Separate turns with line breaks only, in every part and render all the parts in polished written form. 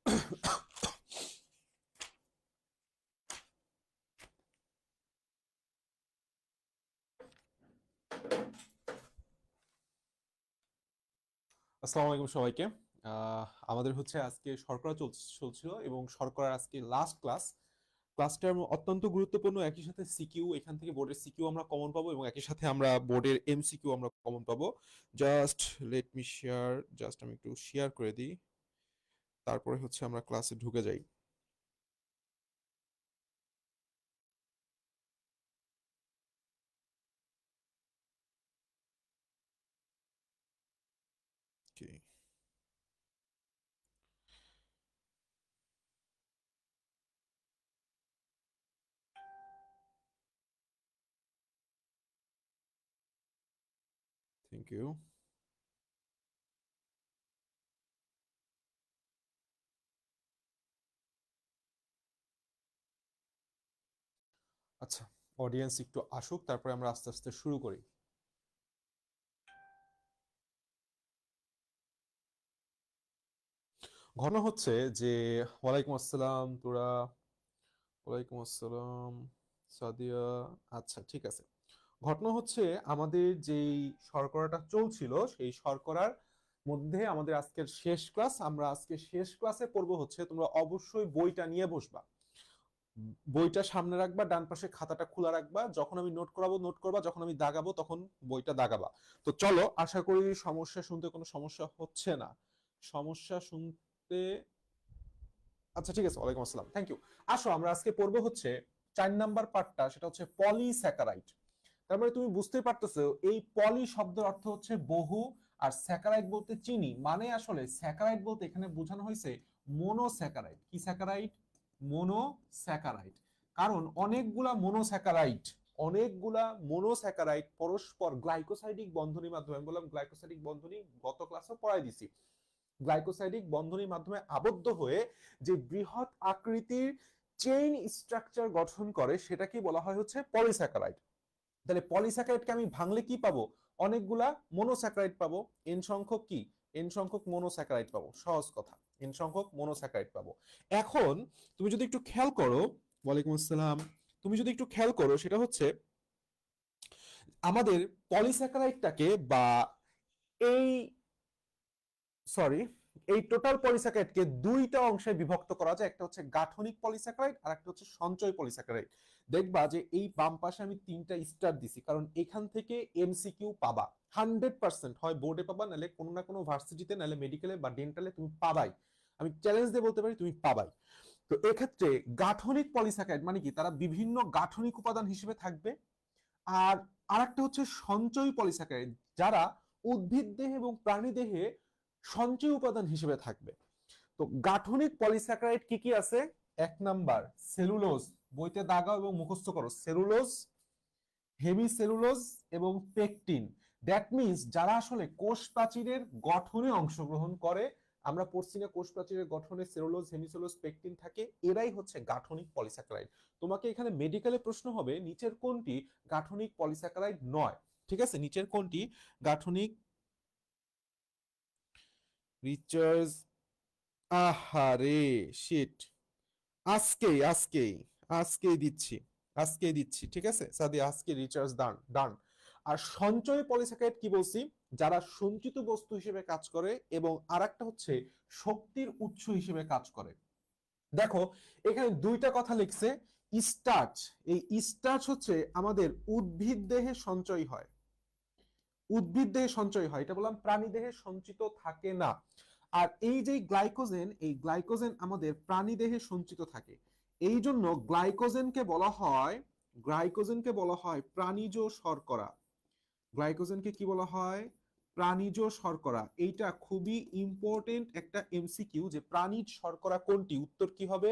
আসসালামু আলাইকুম সবাইকে। আমাদের হচ্ছে আজকে শর্করা চলছিল এবং শর্করার আজকে লাস্ট ক্লাসটা অত্যন্ত গুরুত্বপূর্ণ। একই সাথে সিকিউ, এখান থেকে বোর্ডের সিকিউ আমরা কমন পাবো এবং একই সাথে আমরা বোর্ডের এমসিকিউ আমরা কমন পাবো। Just let me share, just আমি একটু শেয়ার করে দিই, তারপরে হচ্ছে আমরা ক্লাসে ঢুকে যাই। Okay. Thank you. আচ্ছা, অডিয়েন্স একটু আসুক, তারপরে আমরা আস্তে আস্তে শুরু করি। ঘটনা হচ্ছে যে, ওয়ালাইকুম আসসালাম তোরা, ওয়ালাইকুম আসসালাম সাদিয়া। আচ্ছা, ঠিক আছে। ঘটনা হচ্ছে, আমাদের যেই শর্করাটা চলছিল সেই শর্করার মধ্যে আমাদের আজকের শেষ ক্লাস। আমরা আজকে শেষ ক্লাসে পড়বো হচ্ছে, তোমরা অবশ্যই বইটা নিয়ে বসবা, বইটা সামনে রাখবা, ডান পাশে খাতাটা খোলা রাখবা, যখন আমি নোট করাবো নোট করবা, যখন আমি দাগাবো তখন বইটা দাগাবা। তো চলো, আশা করি সমস্যা শুনতে কোনো সমস্যা হচ্ছে না। সমস্যা শুনতে, আচ্ছা ঠিক আছে, ওয়ালাইকুম আসসালাম, থ্যাংক ইউ। আসো, আমরা আজকে পড়বো হচ্ছে 4 নাম্বার পার্টটা, সেটা হচ্ছে পলিস্যাকারাইড। তার মানে তুমি বুঝতেই পারতেছো, এই পলি শব্দের অর্থ হচ্ছে বহু, আর স্যাকারাইড বলতে চিনি, মানে আসলে স্যাকারাইড বলতে এখানে বোঝানো হয়েছে মোনোস্যাকারাইড। কি স্যাকারাইড? মোনোস্যাকারাইড। কারণ অনেকগুলা মোনোস্যাকারাইড পরস্পর গ্লাইকোসাইডিক বন্ধনীর মাধ্যমে, আমি বললাম গ্লাইকোসাইডিক বন্ধনী গত ক্লাসে পড়াই দিছি, গ্লাইকোসাইডিক বন্ধনীর মাধ্যমে আবদ্ধ হয়ে যে বৃহৎ আকৃতির চেইন স্ট্রাকচার গঠন করে, সেটাকে বলা হয় হচ্ছে পলিস্যাকারাইড। তাহলে পলিস্যাকারাইডকে আমি ভাঙলে কি পাবো? অনেকগুলা মোনোস্যাকারাইড পাবো। এন সংখ্যক কি? এন সংখ্যক মোনোস্যাকারাইড পাবো। সহজ কথা, এন সংখ্যক মোনোস্যাকারাইড পাবো। এখন তুমি যদি একটু খেয়াল করো, ওয়ালাইকুম আসসালাম, তুমি যদি একটু খেয়াল করো, সেটা হচ্ছে আমাদের পলিস্যাকারাইডটাকে বা এই সরি এই টোটাল পলিস্যাকারাইডকে দুইটা অংশে বিভক্ত করা যায়। একটা হচ্ছে গাঠনিক পলিস্যাকারাইড আর একটা হচ্ছে সঞ্চয় পলিস্যাকারাইড। দেখবা যে এই বাম পাশে আমি 3টা স্টার দিছি, কারণ এখান থেকে এমসিকিউ পাবা 100%, হয় বোর্ডে পাবা, নাহলে কোনো না কোনো ভার্সিটিতে, নাহলে মেডিকেলে বা ডেন্টালে তুমি পাবাই। আমি চ্যালেঞ্জ দিয়ে বলতে পারি তুমি পাবাই। তো এক্ষেত্রে গাঠনিক পলিস্যাকারাইড মানে কি, তারা বিভিন্ন গাঠনিক উপাদান হিসেবে থাকবে। আর আরেকটা হচ্ছে সঞ্চয়ী পলিস্যাকারাইড, যারা উদ্ভিদ দেহে এবং প্রাণী দেহে সঞ্চয় উপাদান হিসেবে থাকবে। তো গাঠনিক পলিস্যাকারাইড কি কি আছে? 1 নাম্বার সেলুলোজ, বইতে দাগাও এবং মুখস্থ করো, সেলুলোজ, হেমিসেলুলোজ এবং পেকটিন। দ্যাট মিনস যারা আসলে কোষ প্রাচীরের গঠনে অংশগ্রহণ করে, আমরা পড়ছি না কোষ প্রাচীরের গঠনে সেলুলোজ, হেমিসেলুলোজ, পেকটিন থাকে, এরাই হচ্ছে গাঠনিক পলিস্যাকারাইড। তোমাকে এখানে মেডিকেলে প্রশ্ন হবে নিচের কোনটি গাঠনিক পলিস্যাকারাইড নয়। ঠিক আছে, নিচের কোনটি গাঠনিক রিচার্জ, আহারে শিট, আজকেই আজকেই আজকেই দিচ্ছি, আজকেই দিচ্ছি, ঠিক আছে সাদি, আজকে রিচার্জ ডান ডান। আর সঞ্চয় পলিস্যাকারাইড কি বলছি? যারা সঞ্চিত বস্তু হিসেবে কাজ করে, এবং আরেকটা হচ্ছে শক্তির উৎস হিসেবে কাজ করে। দেখো, এখানে দুইটা কথা লিখছে। স্টার্চ, এই স্টার্চ হচ্ছে আমাদের উদ্ভিদ দেহে সঞ্চয় হয়, উদ্ভিদ দেহে সঞ্চয় হয়, এটা বললাম, প্রাণী দেহে সঞ্চিত থাকে না। আর এই যে গ্লাইকোজেন, এই গ্লাইকোজেন আমাদের প্রাণী দেহে সঞ্চিত থাকে। এই জন্য গ্লাইকোজেনকে বলা হয় প্রাণীজ শর্করা। গ্লাইকোজেনকে কি বলা হয়? প্রাণীজ শর্করা। এইটা খুবই ইম্পর্টেন্ট একটা এমসিকিউ, যে প্রাণীজ শর্করা কোনটি? উত্তর কি হবে?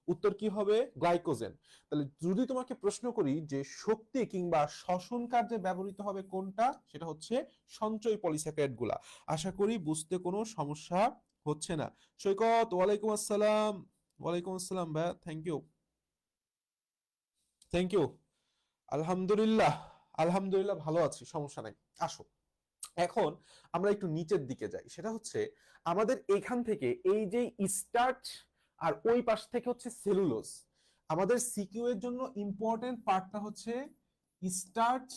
উত্তর কি হবে? গ্লাইকোজেন। তাহলে যদি তোমাকে প্রশ্ন করি যে শক্তি কিংবা শ্বসন কার্যে ব্যবহৃত হবে কোনটা, সেটা হচ্ছে সঞ্চয় পলিস্যাকারাইড গুলা। আশা করি বুঝতে কোনো সমস্যা হচ্ছে না। সৈকত, ওয়ালাইকুম আসসালাম, ওয়ালাইকুম আসসালাম ভাইয়া, থ্যাংক ইউ, থ্যাংক ইউ। আলহামদুলিল্লাহ, আলহামদুলিল্লাহ ভালো আছি, সমস্যা নাই। আসো, এখন আমরা একটু নিচের দিকে যাই, সেটা হচ্ছে আমাদের এখান থেকে এই যে স্টার্চ আর ওই পাশ থেকে হচ্ছে সেলুলোজ, আমাদের সিকিউ এর জন্য ইম্পর্টেন্ট পার্টটা হচ্ছে স্টার্চ,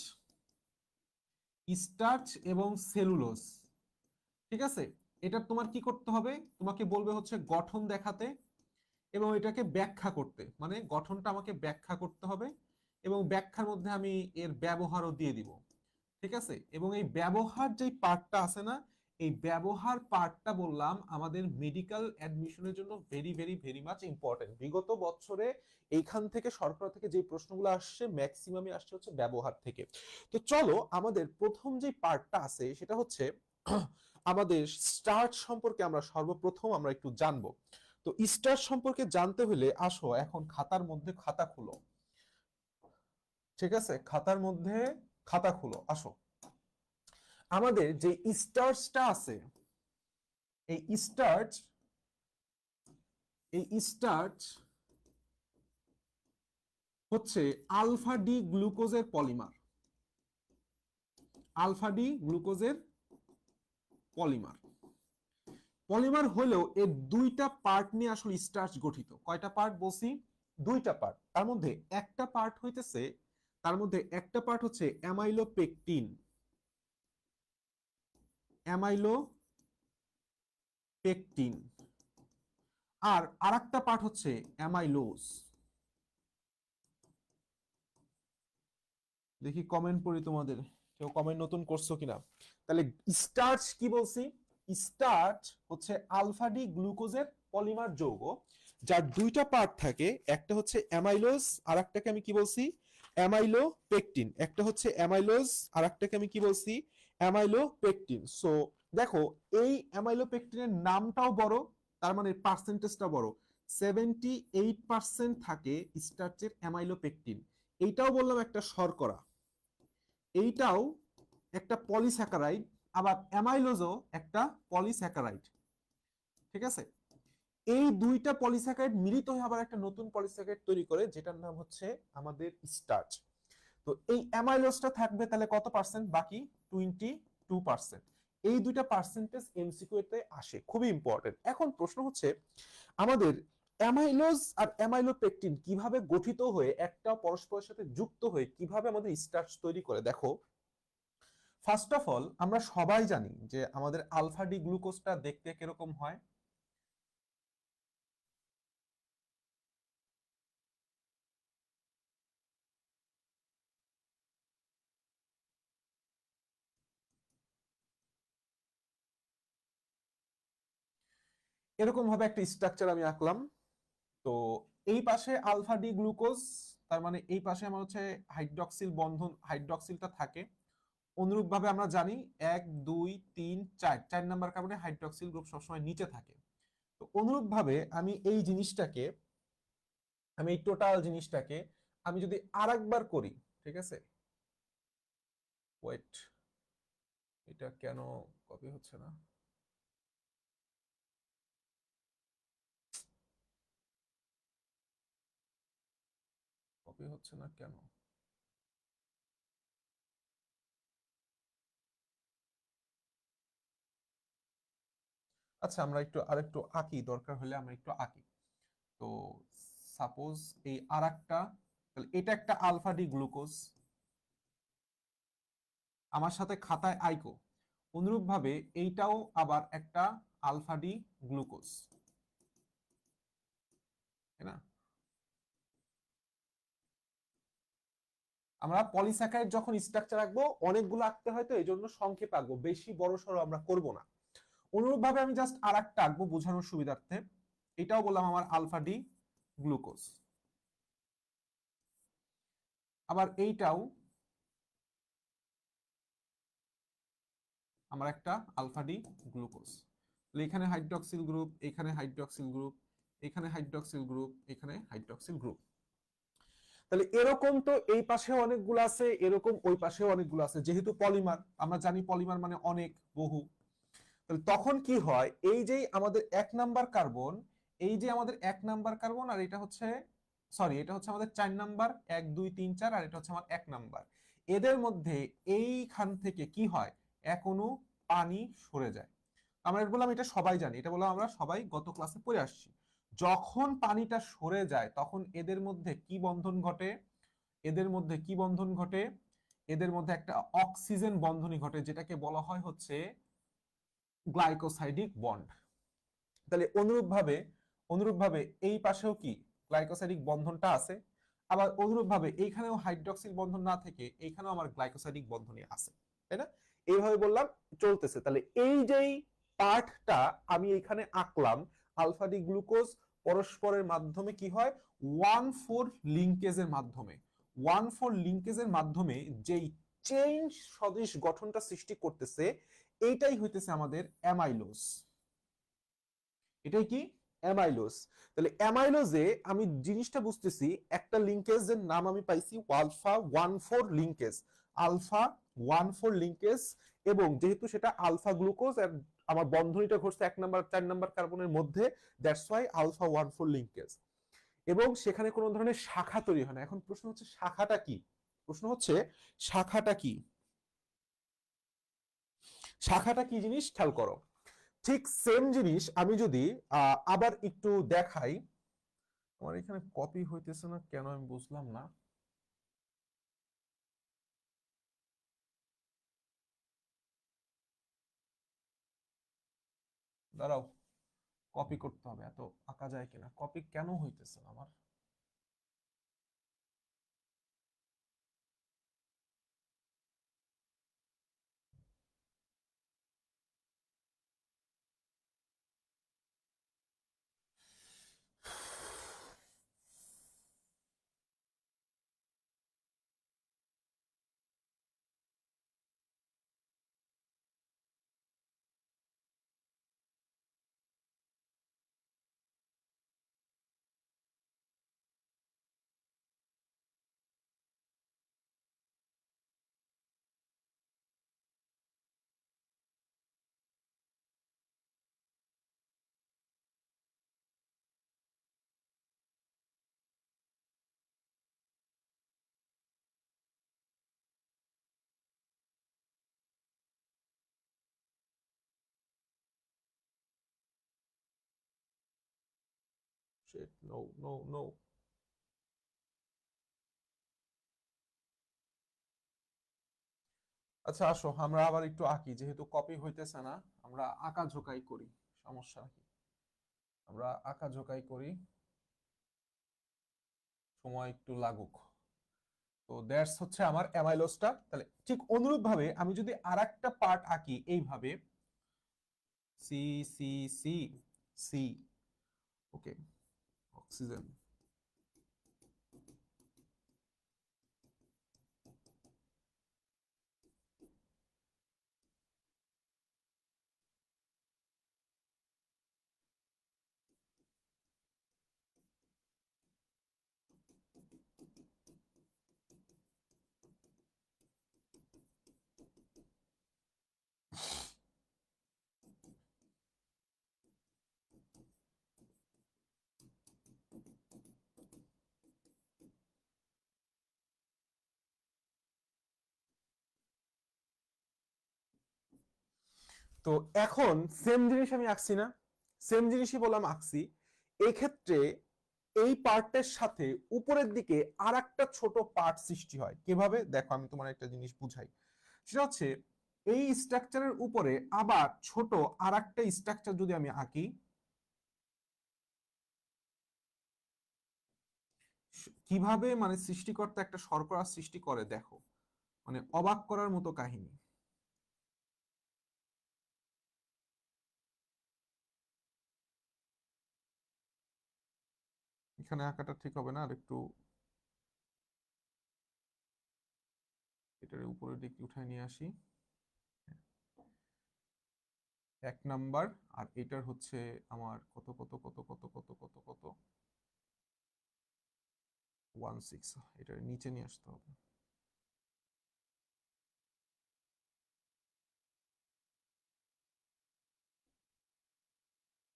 স্টার্চ এবং সেলুলোজ। ঠিক আছে, এটা তোমার কি করতে হবে, তোমাকে বলবে হচ্ছে গঠন দেখাতে এবং এটাকে ব্যাখ্যা করতে, মানে গঠনটা আমাকে ব্যাখ্যা করতে হবে এবং ব্যাখ্যার মধ্যে আমি এর ব্যবহারও দিয়ে দিব। ঠিক আছে, এবং এই ব্যবহার যে পার্টটা আছে না, এই ব্যবহার পার্টটা বললাম আমাদের মেডিকেল অ্যাডমিশনের জন্য very very very much important. বিগত বছরে এইখান থেকে সরকার থেকে যে প্রশ্নগুলো আসছে ম্যাক্সিমামই আসছে হচ্ছে ব্যবহার থেকে। তো চলো আমাদের প্রথম যে পার্টটা আছে সেটা হচ্ছে আমাদের স্টার্চ সম্পর্কে আমরা সর্বপ্রথম আমরা একটু জানবো। তো স্টার্চ সম্পর্কে জানতে হলে আসো এখন খাতার মধ্যে খাতা খুলো। ঠিক আছে, খাতার মধ্যে খাতা খুলো, আসো। আমাদের যে স্টার্চটা আছে, এই স্টার্চ, এই স্টার্চ হচ্ছে আলফা ডি গ্লুকোজের পলিমার, আলফা ডি গ্লুকোজের পলিমার। পলিমার হলেও এর দুইটা পার্ট নিয়ে আসলে স্টার্চ গঠিত। কয়টা পার্ট বলছি? দুইটা পার্ট। তার মধ্যে একটা পার্ট হইতেছে, তার মধ্যে একটা পার্ট হচ্ছে অ্যামাইলোপেকটিন, অ্যামাইলোপেকটিন, আর আরেকটা পার্ট হচ্ছে অ্যামাইলোজ। দেখি কমেন্ট পড়ি তোমাদের, কেউ কমেন্ট নতুন করছো কিনা। তাহলে স্টার্চ কি বলছি? স্টার্চ হচ্ছে আলফা ডি গ্লুকোজের পলিমার যৌগ, যার দুইটা পার্ট থাকে, একটা হচ্ছে অ্যামাইলোজ আর একটাকে আমি কি বলছি? অ্যামাইলোপেকটিন। একটা হচ্ছে অ্যামাইলোজ আর একটাকে আমি কি বলছি? অ্যামাইলোপেকটিন। সো দেখো এই অ্যামাইলোপেকটিনের নামটাও বড়, তার মানে পার্সেন্টেজটা বড়। 78% থাকে স্টার্চের অ্যামাইলোপেকটিন। এইটাও বললাম একটা শর্করা, এইটাও একটা পলিস্যাকারাইড, আবার অ্যামাইলোজও একটা পলিস্যাকারাইড। ঠিক আছে, এই দুইটা পলিস্যাকারাইড মিলিত হয়ে আবার একটা নতুন পলিস্যাকারাইড তৈরি করে, যেটার নাম হচ্ছে আমাদের স্টার্চ। তো এই অ্যামাইলোজটা থাকবে তাহলে কত পার্সেন্ট? বাকি 22%। এই দুইটা পার্সেন্টেজ এমসিকিউ তে আসে, খুবই ইম্পর্টেন্ট। এখন প্রশ্ন হচ্ছে আমাদের অ্যামাইলোজ আর অ্যামাইলোপেকটিন কিভাবে গঠিত হয়ে একটা পরস্পরের সাথে যুক্ত হয়ে কিভাবে আমাদের স্টার্চ তৈরি করে। দেখো ফার্স্ট অফ অল আমরা সবাই জানি যে আমাদের আলফা ডি গ্লুকোজটা দেখতে কিরকম হয়। এরকম ভাবে একটা স্ট্রাকচার আমি আঁকলাম। তো এই পাশে আলফা ডি গ্লুকোজ, তার মানে এই পাশে আমার হচ্ছে হাইড্রক্সিল বন্ধন, হাইড্রক্সিলটা থাকে। অনুরূপ ভাবে আমরা জানি 1 2 3 4 4 নাম্বার কার্বনে হাইড্রক্সিল গ্রুপ সবসময় নিচে থাকে। তো অনুরূপ ভাবে আমি এই জিনিসটাকে, আমি এই টোটাল জিনিসটাকে আমি যদি আরেকবার করি, ঠিক আছে, ওয়েট, এটা কেন কপি হচ্ছে না? কপি হচ্ছে না কেন? আচ্ছা আমরা একটু আরেকটু আঁকি, দরকার হলে আমরা একটু আঁকি। তো সাপোজ এই আরেকটা, তাহলে এটা একটা আলফা ডি গ্লুকোজ, আমার সাথে খাতায় আইকো। অনুরূপ ভাবে এইটাও আবার একটা আলফা ডি গ্লুকোজ, তাই না? আমরা পলিস্যাকারাইড যখন স্ট্রাকচার আঁকবো অনেকগুলো আঁকতে হয়, তো এই জন্য সংক্ষেপ আঁকবো, বেশি বড় সড়ো আমরা করব না। অনুরূপ ভাবে আমি জাস্ট আরেকটা আঁকবো বোঝানোর সুবিধার্থে। এটাও বললাম আমার আলফা ডি গ্লুকোজ, আবার এইটাও আমার একটা আলফা ডি গ্লুকোজ। এখানে হাইড্রক্সিল গ্রুপ, এখানে হাইড্রক্সিল গ্রুপ, এখানে হাইড্রক্সিল গ্রুপ, এখানে হাইড্রক্সিল গ্রুপ। তাহলে এরকম তো এই পাশে অনেকগুলো আছে, এরকম ওই পাশে অনেকগুলো আছে। যেহেতু পলিমার, আমরা জানি পলিমার মানে অনেক, বহু। তাহলে তখন কি হয়, এই যে আমাদের 1 নাম্বার কার্বন, এই যে আমাদের 1 নাম্বার কার্বন, আর এটা হচ্ছে, সরি এটা হচ্ছে আমাদের 4 নাম্বার, 1 2 3 4, আর এটা হচ্ছে আমার 1 নাম্বার। এদের মধ্যে এইখান থেকে কি হয়, এক অণু পানি সরে যায়। আমরা এটা বললাম, এটা সবাই জানি, এটা বললাম আমরা সবাই গত ক্লাসে পড়ে আসছি। যখন পানিটা সরে যায় তখন এদের মধ্যে কি বন্ধন ঘটে? এদের মধ্যে কি বন্ধন ঘটে? এদের মধ্যে একটা অক্সিজেন বন্ধনী ঘটে, যেটাকে বলা হয় হচ্ছে গ্লাইকোসাইডিক বন্ড। তাহলে অনুরূপভাবে এই পাশেও কি গ্লাইকোসাইডিক বন্ধনটা আছে, আবার অনুরূপভাবে এইখানেও হাইড্রক্সিল বন্ধন না থেকে এইখানেও আমার গ্লাইকোসাইডিক বন্ধনই আছে, তাই না? এইভাবে বললাম চলতেছে। তাহলে এই যেই পার্টটা আমি এখানে আঁকলাম, আলফা ডি গ্লুকোজ পরস্পরের মাধ্যমে কি হয়, 1,4 লিঙ্কেজের মাধ্যমে, 1,4 লিঙ্কেজের মাধ্যমে যেই চেইন সদৃশ গঠনটা সৃষ্টি করতেছে, এইটাই হইতেছে আমাদের অ্যামাইলোজ। এটাই কি? অ্যামাইলোজ। তাহলে অ্যামাইলোজে আমি জিনিসটা বুঝতেছি, একটা লিংকেজের নাম আমি পাইছি আলফা 1,4 লিংকেজ, আলফা 1,4 লিংকেজ, এবং যেহেতু সেটা আলফা গ্লুকোজ আর আমার বন্ধনীটা ঘটছে 1 নাম্বার 4 নাম্বার কার্বনের মধ্যে, দ্যাটস ওয়াই আলফা 1,4 লিংকেজ, এবং সেখানে কোনো ধরনের শাখা তৈরি হয় না। এখন প্রশ্ন হচ্ছে শাখাটা কি? প্রশ্ন হচ্ছে শাখাটা কি? শাখাটা কি জিনিস খেয়াল করো। ঠিক সেম জিনিস আমি যদি আবার একটু দেখাই, আমার এখানে কপি হইতেছে না কেন আমি বুঝলাম না। দাঁড়াও, কপি করতে হবে, এত আঁকা যায় কিনা, কপি কেন হইতেছে না আমার। Shit, no, no, no. আচ্ছা আসো আমরা আবার একটু আঁকি, যেহেতু কপি হইতেছে না, আমরা আঁকা ঝোঁকাই করি, সমস্যা কি, আমরা আঁকা ঝোঁকাই করি, সময় একটু লাগুক। তো দ্যাটস হচ্ছে আমার অ্যামাইলোজটা। তাহলে ঠিক অনুরূপ ভাবে আমি যদি আরেকটা পার্ট আঁকি এইভাবে, সি সি সি সি, ওকে, অক্সিজেন। তো এখন সেম জিনিস আমি আঁকছি না, সেম জিনিসই বললাম আঁকছি। এই ক্ষেত্রে এই পার্টের সাথে উপরের দিকে আর একটা ছোট পার্ট সৃষ্টি হয় কিভাবে, দেখো আমি তোমার একটা জিনিস বুঝাই। সেটা হচ্ছে এই স্ট্রাকচারের উপরে আবার ছোট আর একটা স্ট্রাকচার যদি আমি আঁকি, কিভাবে মানে সৃষ্টিকর্তা একটা শর্করা সৃষ্টি করে দেখো, মানে অবাক করার মতো কাহিনী। এখানে আঁকাটা ঠিক হবে না, আর একটু এটার উপরের দিকে উঠায় নিয়ে আসি। 1 নাম্বার, আর এটার হচ্ছে আমার কত কত কত কত কত কত কত 16, এটার নিচে নিয়ে আসতে হবে।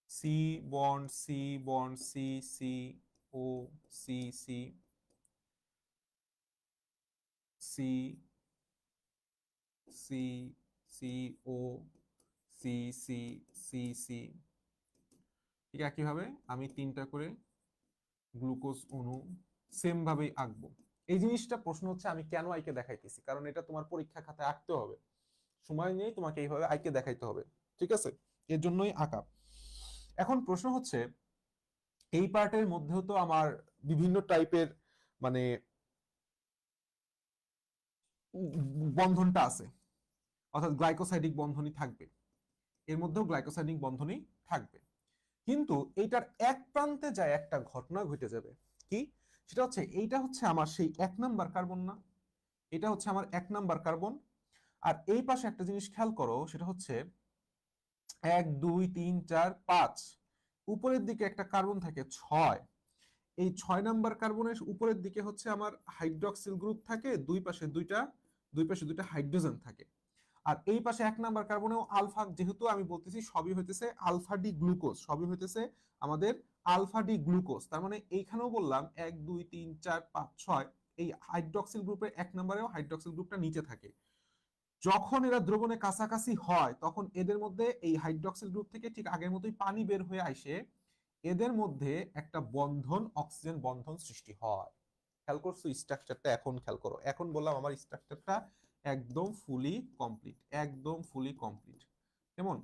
C bond C bond C C O C C C C CO C C C C, ঠিক একইভাবে আমি 3টা করে গ্লুকোজ অণু সেম ভাবেই আঁকবো। এই জিনিসটা প্রশ্ন হচ্ছে আমি কেন আইকে দেখাইতেছি, কারণ এটা তোমার পরীক্ষা খাতায় আঁকতে হবে, সময় নিয়ে তোমাকে এইভাবে আইকে দেখাইতে হবে, ঠিক আছে, এর জন্যই আঁকা। এখন প্রশ্ন হচ্ছে এই পার্টের মধ্যেও তো আমার বিভিন্ন টাইপের মানে বন্ধনটা আছে, অর্থাৎ গ্লাইকোসাইডিক বন্ধনই থাকবে, এর মধ্যেও গ্লাইকোসাইডিক বন্ধনই থাকবে। কিন্তু এইটার এক প্রান্তে যায় একটা ঘটনা ঘটে যাবে, কি সেটা হচ্ছে এইটা হচ্ছে আমার সেই 1 নাম্বার কার্বন না, এটা হচ্ছে আমার 1 নাম্বার কার্বন। আর এই পাশে একটা জিনিস খেয়াল করো, সেটা হচ্ছে 1 2 3 4 5, উপরের দিকে একটা কার্বন থাকে 6, এই 6 নাম্বার কার্বনের উপরের দিকে হচ্ছে আমার হাইড্রক্সিল গ্রুপ থাকে, দুই পাশে দুইটা হাইড্রোজেন থাকে। আর এই পাশে 1 নাম্বার কার্বনেও আলফা, যেহেতু আমি বলতেছি সবই হইতেছে আলফা ডি গ্লুকোজ, সবই হইতেছে আমাদের আলফা ডি গ্লুকোজ, তার মানে এইখানেও বললাম 1 2 3 4 5 6, এই হাইড্রক্সিল গ্রুপের 1 নাম্বারেও হাইড্রক্সিল গ্রুপটা নিচে থাকে। যখন এরা দ্রবণে কাছাকাছি হয় তখন এদের মধ্যে এই হাইড্রক্সিল গ্রুপ থেকে ঠিক আগের মতোই পানি বের হয়ে আসে, এদের মধ্যে একটা বন্ধন, অক্সিজেন বন্ধন সৃষ্টি হয়। খেয়াল করছো স্ট্রাকচারটা? এখন খেয়াল করো, এখন বললাম আমার স্ট্রাকচারটা একদম ফুলি কমপ্লিট, একদম ফুলি কমপ্লিট। কেমন?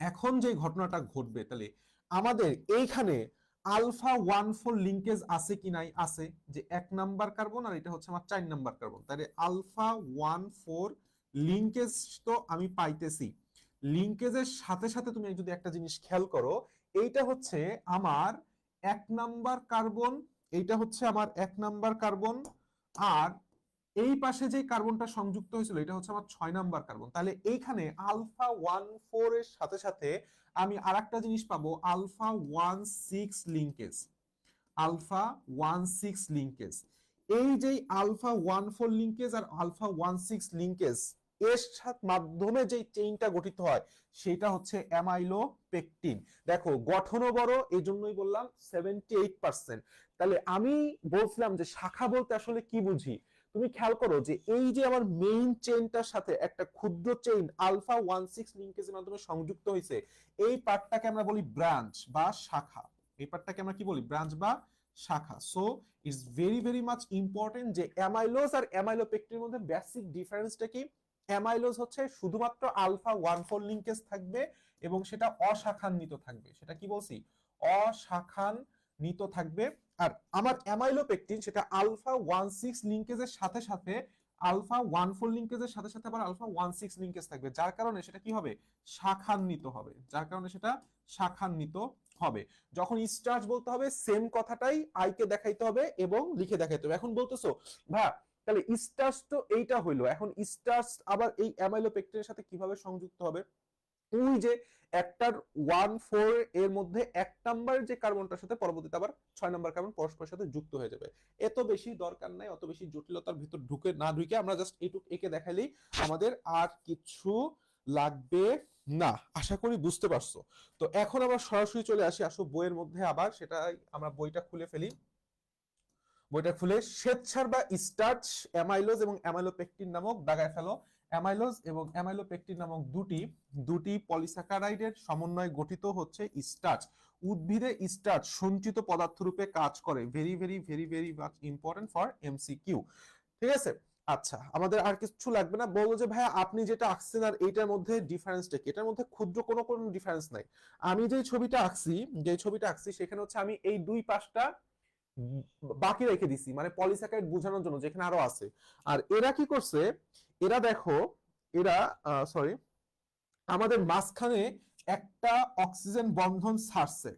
এখন যে ঘটনাটা ঘটবে, তাহলে আমাদের এইখানে আলফা 1 4 লিঙ্কেজ আছে কি নাই? আছে, যে 1 নাম্বার কার্বন আর এটা হচ্ছে আমার 4 নাম্বার কার্বন, তাহলে আলফা 1 4 লিঙ্কেজ তো আমি পাইতেছি। লিঙ্কেজের সাথে সাথে তুমি যদি একটা জিনিস খেয়াল করো, এইটা হচ্ছে আমার 1 নাম্বার কার্বন, এইটা হচ্ছে আমার 1 নাম্বার কার্বন, আর এই পাশে যে কার্বনটা সংযুক্ত হয়েছিল এটা হচ্ছে আমার 6 নাম্বার কার্বন। তাহলে এইখানে আলফা 1 4 এর সাথে সাথে আমি আরেকটা জিনিস পাবো, আলফা 1 6 লিঙ্কেজ, আলফা 1 6 লিঙ্কেজ। এই যে আলফা 1 4 লিঙ্কেজ আর আলফা 1 6 লিঙ্কেজ এর সাথে মাধ্যমে যে চেইনটা গঠিত হয় সেটা হচ্ছে অ্যামাইলো পেকটিন। দেখো গঠনও বড়, এই জন্যই বললাম 78%। তাহলে আমি বলছিলাম যে শাখা বলতে আসলে কি বুঝি, তুমি খেয়াল করো যে এই যে আমার মেইন চেইনটার সাথে একটা ক্ষুদ্র চেইন আলফা 1 6 লিঙ্কেজের মাধ্যমে সংযুক্ত হয়েছে, এই পার্টটাকে আমরা বলি ব্রাঞ্চ বা শাখা, এই পার্টটাকে আমরা কি বলি? ব্রাঞ্চ বা শাখা। So it's very very much important যে অ্যামাইলোজ আর অ্যামাইলোপেকটিনের মধ্যে বেসিক ডিফারেন্সটা কি। অ্যামাইলোজ হচ্ছে শুধুমাত্র আলফা 1 4 লিঙ্কেজ থাকবে এবং সেটা অশাখান্বিত থাকবে, সেটা কি বলছি? অশাখান্বিত থাকবে। আর আমার অ্যামাইলোপেকটিন সেটা আলফা 1 6 লিঙ্কেজের সাথে সাথে আলফা 1 4 লিঙ্কেজের সাথে সাথে আবার আলফা 1 6 লিঙ্কেজ থাকবে, যার কারণে সেটা কি হবে? শাখান্বিত হবে, যার কারণে সেটা শাখান্বিত হবে। যখন স্টার্চ বলতে হবে সেম কথাটাই আইকে দেখাইতে হবে এবং লিখে দেখাইতে হবে। এখন বলতেছো ভাই তাহলে স্টার্চ তো এইটা হইলো, এখন স্টার্চ আবার এই অ্যামাইলোপেকটিনের সাথে কিভাবে সংযুক্ত হবে? ওই যে একটার 1 4 এর মধ্যে 1 নাম্বার যে কার্বনটার সাথে পরবর্তীতে আবার 6 নাম্বার কার্বন পরস্পরের সাথে যুক্ত হয়ে যাবে। এত বেশি দরকার নাই, অত বেশি জটিলতার ভিতর ঢুকে আমরা জাস্ট এইটুক একে দেখাইলেই আমাদের আর কিছু লাগবে না। আশা করি বুঝতে পারছো। তো এখন আমরা সরাসরি চলে আসি বইয়ের মধ্যে, আবার সেটা আমরা বইটা খুলে ফেলি। বইটা খুলে শ্বেতসার বা স্টার্চ, অ্যামাইলোজ এবং অ্যামাইলোপেকটিন নামক দাগায় ফেলো। অ্যামাইলোজ এবং অ্যামাইলোপেকটিন নামক দুটি পলিস্যাকারাইডের সমন্বয়ে গঠিত হচ্ছে স্টার্চ। উদ্ভিদে স্টার্চ সঞ্চিত পদার্থ রূপে কাজ করে। Very very very very much important for MCQ. ঠিক আছে? আচ্ছা, আমাদের আর কিছু লাগবে না। বলবো যে ভাইয়া আপনি যেটা আঁকছেন আর এইটার মধ্যে ডিফারেন্সটা কি? এটার মধ্যে ক্ষুদ্র কোনো ডিফারেন্স নাই। আমি যে ছবিটা আঁকছি সেখানে হচ্ছে আমি এই দুই পাশটা বাকি রেখে দিছি, মানে পলিস্যাকারাইড বোঝানোর জন্য, যেখানে আরো আছে। আর এরা কি করছে, এরা দেখো, এরা সরি আমাদের মাঝখানে একটা অক্সিজেন বন্ধন ছাড়ছে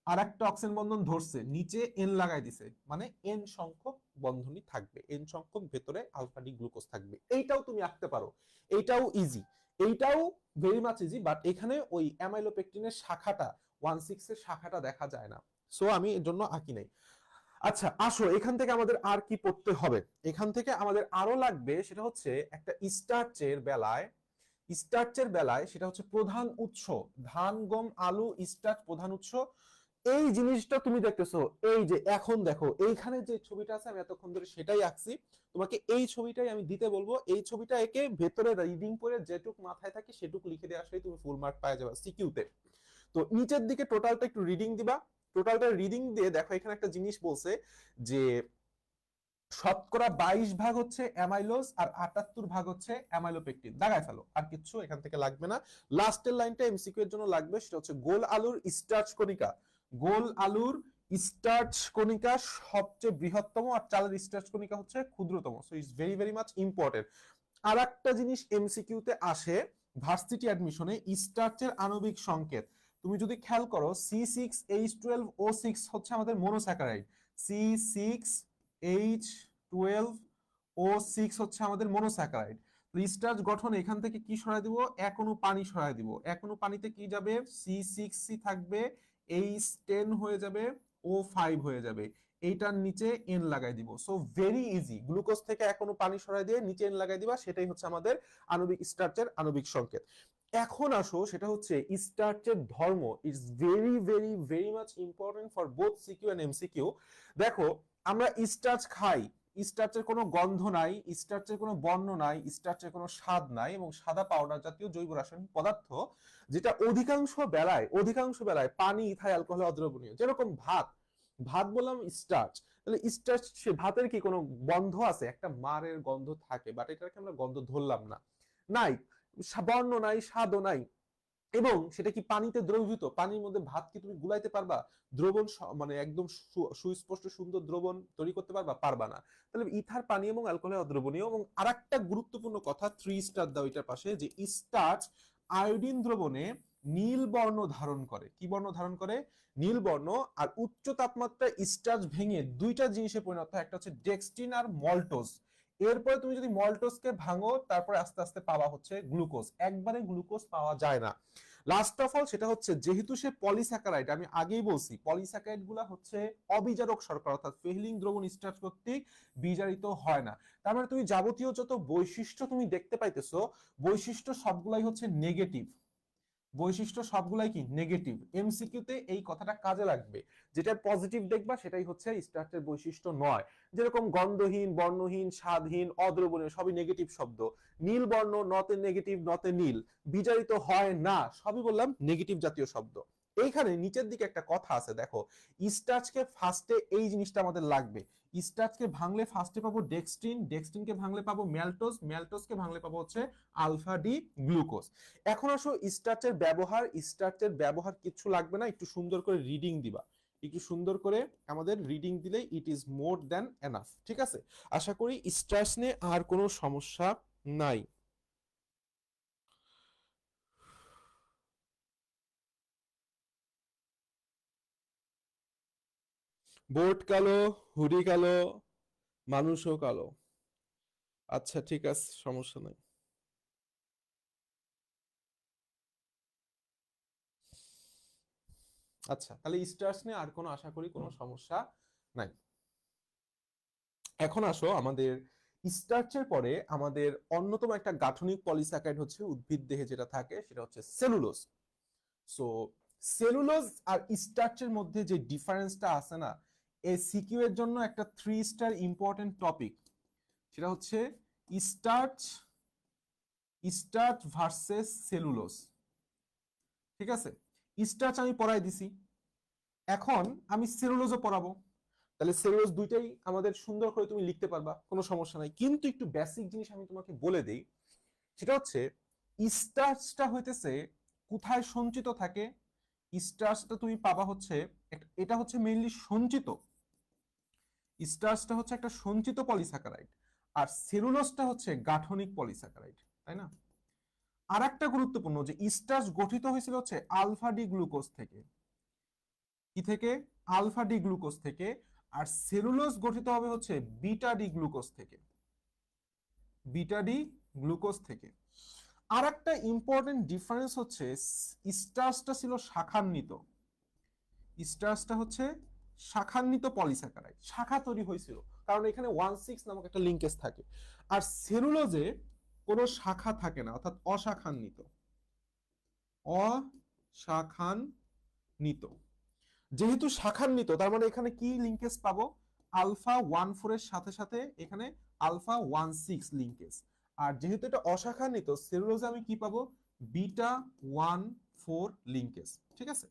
আর একটা অক্সিজেন বন্ধন ধরছে, নিচে এন লাগাই দিছে, মানে এন সংখ্যক বন্ধনই থাকবে, এন সংখ্যক ভেতরে আলফা ডি গ্লুকোজ থাকবে। এইটাও তুমি আঁকতে পারো, এইটাও ইজি, এইটাও ভেরি মাচ ইজি, বাট এখানে ওই অ্যামাইলোপেকটিনের শাখাটা 1 6 এর শাখাটা দেখা যায় না, সো আমি এর জন্য আঁকি নাই। আচ্ছা আসো, এখান থেকে আমাদের আর কি পড়তে হবে? এখান থেকে আমাদের আরো লাগবে, সেটা হচ্ছে একটা স্টার্চের বেলায় সেটা হচ্ছে প্রধান উৎস, ধান গম আলু স্টার্চ প্রধান উৎস। এই জিনিসটা তুমি দেখতেছো, এই যে এখন দেখো এইখানে যে ছবিটা আছে আমি এতক্ষণ ধরে সেটাই আঁকছি, তোমাকে এই ছবিটাই আমি দিতে বলবো, এই ছবিটা একে ভেতরে রিডিং করে যেটুক মাথায় থাকে সেটুক লিখে দিয়ে আসলেই তুমি ফুল মার্ক পাওয়া যাবে সিকিউতে। তো নিচের দিকে টোটালটা একটু রিডিং দিবা, টোটালটা রিডিং দিয়ে দেখো এখানে একটা জিনিস বলছে যে শতকরা 22 ভাগ হচ্ছে অ্যামাইলোজ আর 78 ভাগ হচ্ছে অ্যামাইলোপেকটিন। দাগায় ফেলো, আর কিছু এখান থেকে লাগবে না। লাস্টের লাইনটা এমসিকিউ এর জন্য লাগবে, সেটা হচ্ছে গোল আলুর স্টার্চ কণিকা, গোল আলুর স্টার্চ কণিকা সবচেয়ে বৃহত্তম আর চালের স্টার্চ কণিকা হচ্ছে ক্ষুদ্রতম। So it's very very much important. আর একটা জিনিস এমসিকিউ তে আসে ভার্সিটি অ্যাডমিশনে, স্টার্চের আণবিক সংকেত। তুমি যদি খেয়াল করো C6H12O6 হচ্ছে আমাদের মনোস্যাকারাইড, C6H12O6 হচ্ছে আমাদের মনোস্যাকারাইড। স্টার্চ গঠন এখান থেকে কি সরাই দিব, এক অণু পানি সরাই দিব, এক অণু পানিতে কি যাবে, C6C থাকবে, H10 হয়ে যাবে, O5 হয়ে যাবে, এইটার নিচে এন লাগাই দিব। সো ভেরি ইজি, গ্লুকোজ থেকে এক অণু পানি সরাই দিয়ে নিচে এন লাগাই দিবা, সেটাই হচ্ছে আমাদের আণবিক স্টার্চের আণবিক সংকেত। এখন আসো সেটা হচ্ছে স্টার্চের ধর্ম, it's very very very much important for both CQ and MCQ. দেখো আমরা স্টার্চ খাই, স্টার্চের কোনো গন্ধ নাই, স্টার্চের কোনো বর্ণ নাই, স্টার্চের কোনো স্বাদ নাই, এবং সাদা পাউডার জাতীয় জৈব রাসায়নিক পদার্থ যেটা অধিকাংশ বেলায় পানি, ইথাইল অ্যালকোহল অদ্রবণীয়। যেরকম ভাত, ভাত বললাম স্টার্চ, তাহলে স্টার্চ সে ভাতের কি কোনো গন্ধ আছে? একটা মারের গন্ধ থাকে, বাট এটাকে আমরা গন্ধ ধরলাম না, নাই, বর্ণ নাই, স্বাদও নাই, এবং সেটা কি পানিতে দ্রবীভূত, পানির মধ্যে ভাত কি তুমি গুলাইতে পারবা? দ্রবণ মানে একদম সুস্পষ্ট সুন্দর দ্রবণ তৈরি করতে পারবা? পারবা না। তাহলে ইথার পানি এবং অ্যালকোহল অদ্রবণীয়। এবং আরেকটা গুরুত্বপূর্ণ কথা, 3 স্টার দাও এটার পাশে, যে স্টার্চ আয়োডিন দ্রবণে নীল বর্ণ ধারণ করে। কি বর্ণ ধারণ করে? নীল বর্ণ। আর উচ্চ তাপমাত্রায় স্টার্চ ভেঙে দুইটা জিনিসে পরিণত হয়, একটা হচ্ছে ডেক্সট্রিন আর মল্টোজ। এরপরে তুমি যদি মল্টোজকে ভাঙো তারপরে আস্তে আস্তে পাওয়া হচ্ছে গ্লুকোজ, একবারে গ্লুকোজ পাওয়া যায় না। লাস্ট অফ অল সেটা হচ্ছে যেহেতু সে পলিস্যাকারাইড, আমি আগেই বলছি পলিস্যাকারাইড গুলা হচ্ছে অবিজারক শর্করা, অর্থাৎ ফেহলিং দ্রবণ স্টার্চ কর্তৃক বিজারিত হয় না। তার মানে তুমি যাবতীয় যত বৈশিষ্ট্য তুমি দেখতে পাইতেছো, বৈশিষ্ট্য সবগুলাই হচ্ছে নেগেটিভ, বৈশিষ্ট্য সবগুলাই কি নেগেটিভ। এমসিকিউতে এই কথাটা কাজে লাগবে, যেটা পজিটিভ দেখবা সেটাই হচ্ছে স্টার্চের বৈশিষ্ট্য নয়। যেরকম গন্ধহীন, বর্ণহীন, স্বাদহীন, অদ্রবণীয় সবই নেগেটিভ শব্দ। নীল বর্ণ নতে নেগেটিভ, নতে নীল, বিজারিত হয় না, সবই বললাম নেগেটিভ জাতীয় শব্দ। এইখানে নিচের দিকে একটা কথা আছে, দেখো স্টার্চকে ফার্স্টে এই জিনিসটা আমাদের লাগবে, স্টার্চকে ভাঙলে ফার্স্টে পাবো ডেক্সট্রিন, ডেক্সট্রিনকে ভাঙলে পাবো ম্যালটোজ, ম্যালটোজকে ভাঙলে পাবো হচ্ছে আলফা ডি গ্লুকোজ। এখন আসো স্টার্চের ব্যবহার, স্টার্চের ব্যবহার কিছু লাগবে না, একটু সুন্দর করে রিডিং দিবা, একটু সুন্দর করে আমাদের রিডিং দিলেই it is more than enough. ঠিক আছে, আশা করি স্টার্চ নিয়ে আর কোনো সমস্যা নাই। বোর্ড কালো, হুডি কালো, মানুষও কালো। আচ্ছা ঠিক আছে, সমস্যা নাই। আচ্ছা তাহলে স্টার্চ নিয়ে আর কোনো আশা করি কোনো সমস্যা নাই। এখন আসো আমাদের স্টার্চের পরে আমাদের অন্যতম একটা গাঠনিক পলিস্যাকারাইড হচ্ছে উদ্ভিদ দেহে যেটা থাকে, সেটা হচ্ছে সেলুলোজ। সো সেলুলোজ আর স্টার্চের মধ্যে যে ডিফারেন্সটা আছে না, এই সিকিউ এর জন্য একটা 3 স্টার ইম্পর্টেন্ট টপিক, সেটা হচ্ছে স্টার্চ, স্টার্চ ভার্সেস সেলুলোজ। ঠিক আছে, স্টার্চ আমি পড়াই দিছি, এখন আমি সেলুলোজও পড়াবো। তাহলে সেলুলোজ দুইটাই আমাদের সুন্দর করে তুমি লিখতে পারবা, কোনো সমস্যা নাই। কিন্তু একটু বেসিক জিনিস আমি তোমাকে বলে দেই, সেটা হচ্ছে স্টার্চটা হইতেছে কোথায় সঞ্চিত থাকে। স্টার্চটা তুমি পাবা হচ্ছে, এটা হচ্ছে মেইনলি সঞ্চিত, স্টার্চটা হচ্ছে একটা সঞ্চিত পলিস্যাকারাইড, আর সেলুলোজটা হচ্ছে গাঠনিক পলিস্যাকারাইড, তাই না? আর একটা গুরুত্বপূর্ণ, যে স্টার্চ গঠিত হয়েছিল হচ্ছে আলফা ডি গ্লুকোজ থেকে, কি থেকে? আলফা ডি গ্লুকোজ থেকে। আর সেলুলোজ গঠিত হবে হচ্ছে বিটা ডি গ্লুকোজ থেকে, বিটা ডি গ্লুকোজ থেকে। আর একটা ইম্পর্টেন্ট ডিফারেন্স হচ্ছে স্টার্চটা ছিল শাখান্বিত, স্টার্চটা হচ্ছে শাখান্বিত পলিস্যাকারাইড, শাখা তৈরি হয়েছিল, কারণ এখানে 1,6 নামক একটা লিঙ্কেজ থাকে। আর সেলুলোজে কোনো শাখা থাকে না, অর্থাৎ অশাখান্বিত, অশাখান্বিত। যেহেতু শাখান্বিত তার মানে এখানে কি লিংকেজ পাবো, আলফা 14 এর সাথে সাথে এখানে আলফা 16 লিংকেজ। আর যেহেতু এটা অশাখান্বিত সেলুলোজে আমি কি পাবো, বিটা 14 লিংকেজ। ঠিক আছে,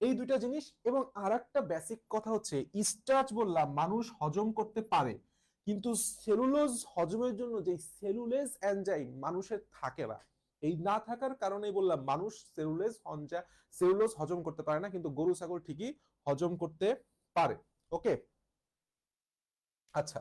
এই দুইটা জিনিস। এবং আরেকটা বেসিক কথা হচ্ছে স্টার্চ বললাম মানুষ হজম করতে পারে, কিন্তু সেলুলোজ হজমের জন্য যে সেলুলেজ এনজাইম মানুষের থাকে না। এই না থাকার কারণে বললাম মানুষ সেলুলোজ হজম করতে পারে না, কিন্তু গরু ছাগল ঠিকই হজম করতে পারে। ওকে, আচ্ছা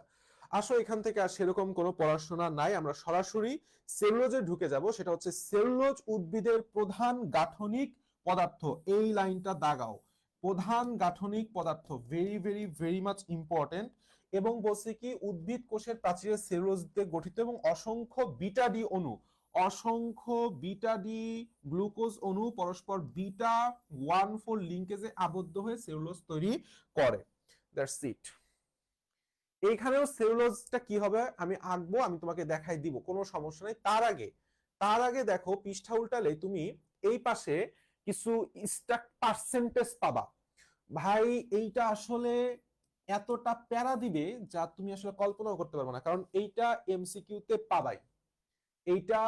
আসো এখান থেকে আর সেরকম কোনো পড়াশোনা নাই, আমরা সরাসরি সেলুলোজে ঢুকে যাব। সেটা হচ্ছে সেলুলোজ উদ্ভিদের প্রধান গাঠনিক পদার্থ। এই লাইনটা দাগাও, প্রধান গাঠনিক পদার্থ, very very very much important. এবং বলছে কি উদ্ভিদ কোষের প্রাচীরের সেলুলোজ দিয়ে গঠিত এবং অসংখ্য বিটা ডি অণু, অসংখ্য বিটা ডি গ্লুকোজ অণু পরস্পর বিটা 14 লিংকেজে আবদ্ধ হয়ে সেলুলোজ তৈরি করে। That's it. এইখানেও সেলুলোজটা কি হবে আমি আঁকবো, আমি তোমাকে দেখাই দিব, কোনো সমস্যা নেই। তার আগে দেখো পৃষ্ঠা উল্টালে তুমি এই পাশে কিছু স্ট্যাক পার্সেন্টেজ পাবা। ভাই এইটা আসলে এতটা প্যারা দিবে যা তুমি আসলে কল্পনাও করতে পারবে না, কারণ এইটা এমসিকিউ তে পাবাই, এইটা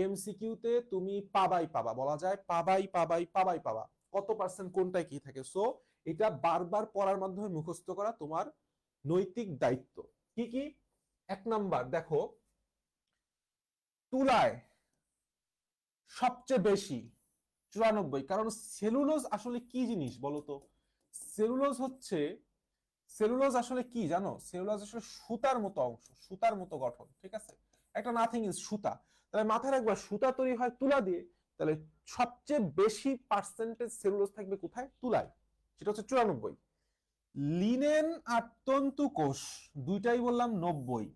এমসিকিউ তে তুমি পাবা, বলা যায় পাবা। কত পার্সেন্ট কোনটায় কি থাকে, সো এটা বারবার পড়ার মাধ্যমে মুখস্থ করা তোমার নৈতিক দায়িত্ব। কি কি, 1 নাম্বার দেখো তুলায় সবচেয়ে বেশি 94, কারণ সেলুলোজ আসলে কি জিনিস বলতো, সেলুলোজ হচ্ছে, সেলুলোজ আসলে কি জানো, সেলুলোজ আসলে সুতার মতো অংশ, সুতার মতো গঠন। ঠিক আছে, একটা নাথিং ইজ সুতা, তাহলে মাথায় রাখবা সুতা তৈরি হয় তুলা দিয়ে, তাহলে সবচেয়ে বেশি পার্সেন্টেজ সেলুলোজ থাকবে কোথায়, তুলায়, সেটা হচ্ছে 94। লিনেন আর তন্তু কোষ দুইটাই বললাম 90,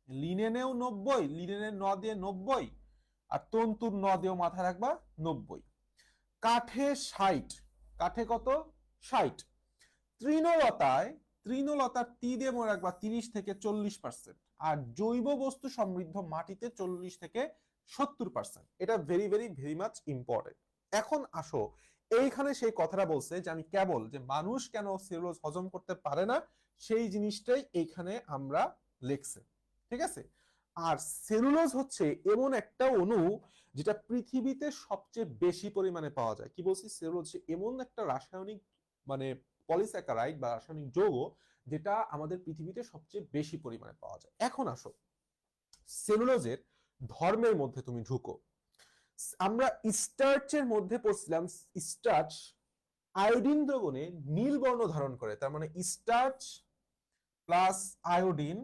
লিনেনেও 90, লিনেনের ন দিয়ে 90, আর তন্তুর ন দিয়েও মাথায় রাখবা 90। কাঠে 60, কাঠে কত 60। তৃণলতায়, তৃণলতার তি দিয়ে মনে রাখবা 30 থেকে 40%, আর জৈব বস্তু সমৃদ্ধ মাটিতে 40 থেকে 70%। এটা very very very much important. এখন আসো এইখানে সেই কথাটা বলছে যে আমি কেবল যে মানুষ কেন সেলুলোজ হজম করতে পারে না সেই জিনিসটাই এইখানে আমরা লিখছি। ঠিক আছে, আর সেলুলোজ হচ্ছে এমন একটা অণু যেটা পৃথিবীতে সবচেয়ে বেশি পরিমাণে পাওয়া যায়। কি বলছি, সেলুলোজ এমন একটা রাসায়নিক মানে পলিস্যাকারাইড বা রাসায়নিক যৌগ যেটা আমাদের পৃথিবীতে সবচেয়ে বেশি পরিমাণে পাওয়া যায়। এখন আসো সেলুলোজের ধর্মের মধ্যে তুমি ঢুকো। আমরা স্টার্চের মধ্যে পড়ছিলাম, স্টার্চ আয়োডিন দ্রবণে নীল বর্ণ ধারণ করে, তার মানে স্টার্চ প্লাস আয়োডিন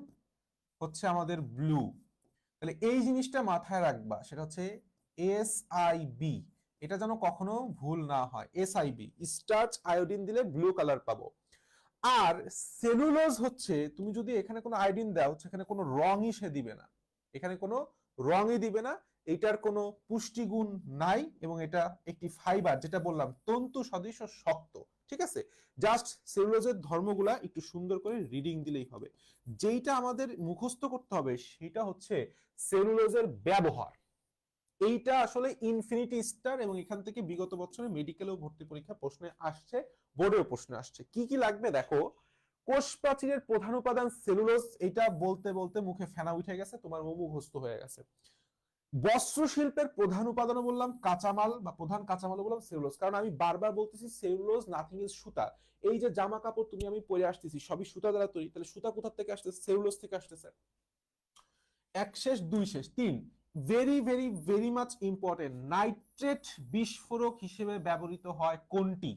হচ্ছে আমাদের ব্লু। তাহলে এই জিনিসটা মাথায় রাখবা, সেটা হচ্ছে SiB, এটা যেন কখনো ভুল না হয়, SiB স্টার্চ আয়োডিন দিলে ব্লু কালার পাবো। আর সেলুলোজ হচ্ছে তুমি যদি এখানে কোনো আয়োডিন দাও সেখানে কোনো রঙই সে দিবে না, এখানে কোনো রঙই দিবে না, এটার কোনো পুষ্টিগুণ নাই, এবং এটা একটি ফাইবার যেটা বললাম তন্তু সদৃশ শক্ত। ঠিক আছে, জাস্ট সেলুলোজের ধর্মগুলা একটু সুন্দর করে রিডিং দিলেই হবে। যেইটা আমাদের মুখস্থ করতে হবে সেটা হচ্ছে সেলুলোজের ব্যবহার। এইটা আসলে ইনফিনিটি স্টার, এবং এখান থেকে বিগত বছরে মেডিকেলেও ভর্তি পরীক্ষা প্রশ্নে আসছে, বোর্ডেও প্রশ্ন আসছে। কি কি লাগবে দেখো, কোষ প্রাচীরের প্রধান উপাদান সেলুলোজ, এটা বলতে বলতে মুখে ফেনা উঠে গেছে, তোমার মুখস্থ হয়ে গেছে। বস্ত্র শিল্পের প্রধান উপাদান বললাম কাঁচামাল, বা প্রধান কাঁচামাল বললাম সেলুলোজ, কারণ আমি বারবার বলতেছি সেলুলোজ নাথিং ইজ সুতা। এই যে জামা কাপড় তুমি আমি পরে আসতেছি সবই সুতা দ্বারা তৈরি, তাহলে সুতা কোথা থেকে আসতেছে, সেলুলোজ থেকে আসতেছে। এক শেষ দুই শেষ তিন, very very very much important, nitrate বিস্ফোরক হিসেবে ব্যবহৃত হয় কোনটি,